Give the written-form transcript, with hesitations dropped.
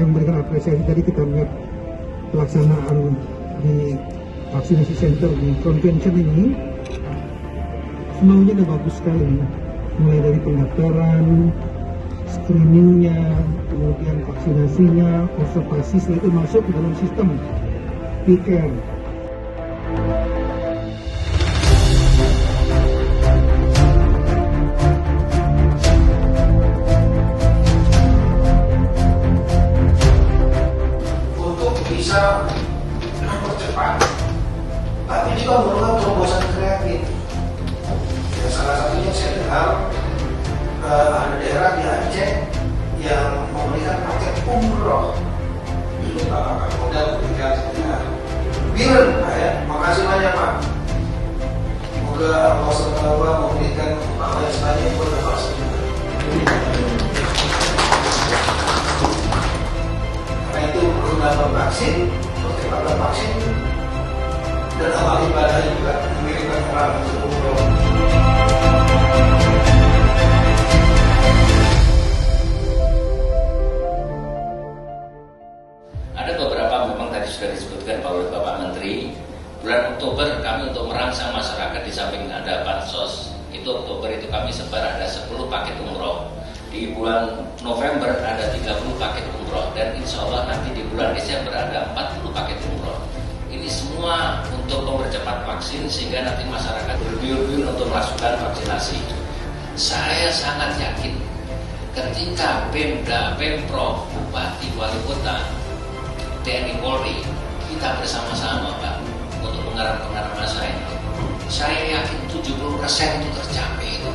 memberikan apresiasi tadi kita lihat pelaksanaan di vaksinasi center di convention ini semuanya udah bagus sekali, mulai dari pendaftaran, screeningnya, kemudian vaksinasinya, observasi setelah itu masuk ke dalam sistem P-Care. Bisa mempercepat, tapi juga memerlukan terobosan kreatif. Ya, salah satunya saya dengar ada daerah di Aceh yang memberikan paket umroh. Itu Bapak Kapolda memberikan sekitar biren, Pak ya. Makasih banyak Pak. Semoga Allah SWT memberikan pahala yang sebanyak buat Bapak semua. Karena itu perlu dapat vaksin, percepatan vaksin, dan amal ibadahnya juga mengirimkan orang untuk umroh. Ada beberapa memang tadi sudah disebutkan oleh Bapak Menteri. Bulan Oktober kami untuk merangsang masyarakat di samping ada bansos. Itu Oktober itu kami sebar ada 10 paket umroh. Di bulan November ada 30 paket umroh, dan insya Allah nanti di bulan Desember ada 40 paket umroh. Ini semua untuk mempercepat vaksin sehingga nanti masyarakat berbiur-biur untuk melakukan vaksinasi. Saya sangat yakin ketika Pemda, Pemprov, Bupati, Wali Kota, TNI Polri, kita bersama-sama Pak untuk mengarahkan masa ini. Saya yakin 70% itu tercapai itu.